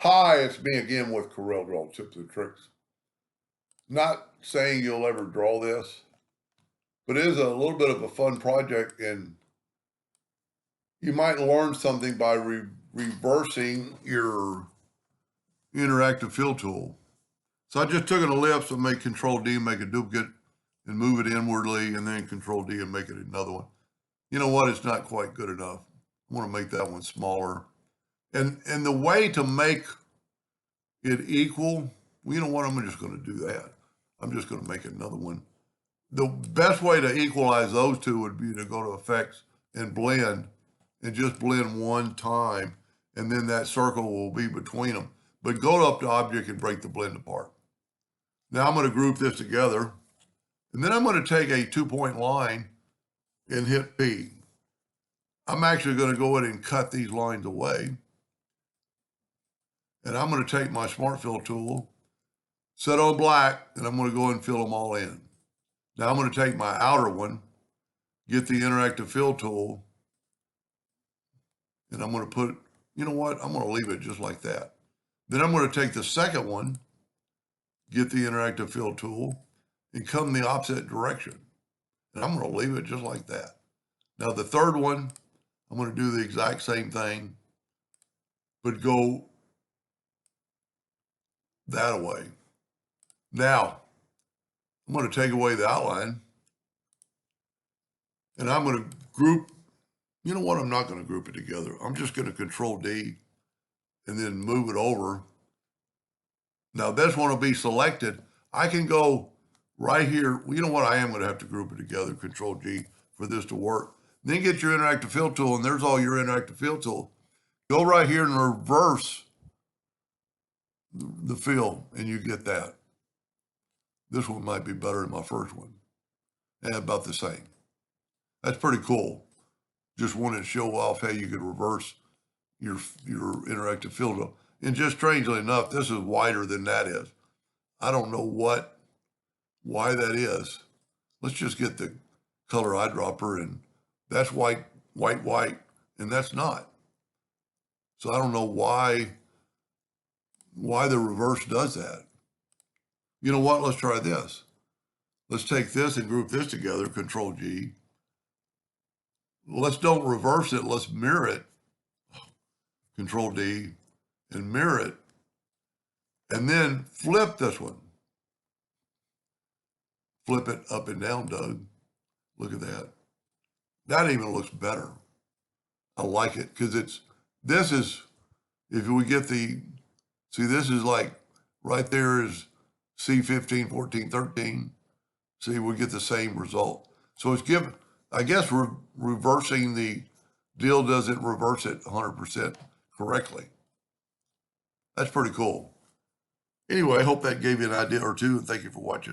Hi, it's me again with Corel Draw Tips and Tricks. Not saying you'll ever draw this, but it is a little bit of a fun project, and you might learn something by reversing your interactive fill tool. So I just took an ellipse and made Control D and make a duplicate and move it inwardly, and then Control D and make it another one. You know what? It's not quite good enough. I want to make that one smaller. And the way to make it equal, well, you know what? I'm just going to do that. I'm just going to make another one. The best way to equalize those two would be to go to Effects and Blend and just blend one time, and then that circle will be between them. But go up to Object and break the blend apart. Now I'm going to group this together, and then I'm going to take a 2-point line and hit P. I'm actually going to go ahead and cut these lines away. And I'm going to take my Smart Fill tool, set on black, and I'm going to go ahead and fill them all in. Now I'm going to take my outer one, get the interactive fill tool, and I'm going to put, you know what? I'm going to leave it just like that. Then I'm going to take the second one, get the interactive fill tool, and come the opposite direction. And I'm going to leave it just like that. Now the third one, I'm going to do the exact same thing, but go that way. Now, I'm going to take away the outline, and I'm going to group, you know what? I'm not going to group it together. I'm just going to Control D and then move it over. Now this one will be selected. I can go right here. Well, you know what? I am going to have to group it together, Control G, for this to work. Then get your interactive fill tool, and there's all your interactive fill tool. Go right here and reverse the fill, and you get that. This one might be better than my first one. And about the same. That's pretty cool. Just wanted to show off how you could reverse your interactive fill tool. And just strangely enough, this is wider than that is. I don't know why that is. Let's just get the color eyedropper, and that's white, white, and that's not. So I don't know why the reverse does that. You know what? Let's try this. Let's take this and group this together, Control G. Let's don't reverse it. Let's mirror it, Control D, and mirror it. And then flip this one. Flip it up and down, Doug. Look at that. That even looks better. I like it because this is, if we get see, this is like right there is C15, 14, 13. See, we get the same result. So it's given, I guess reversing the deal doesn't reverse it 100% correctly. That's pretty cool. Anyway, I hope that gave you an idea or two, and thank you for watching.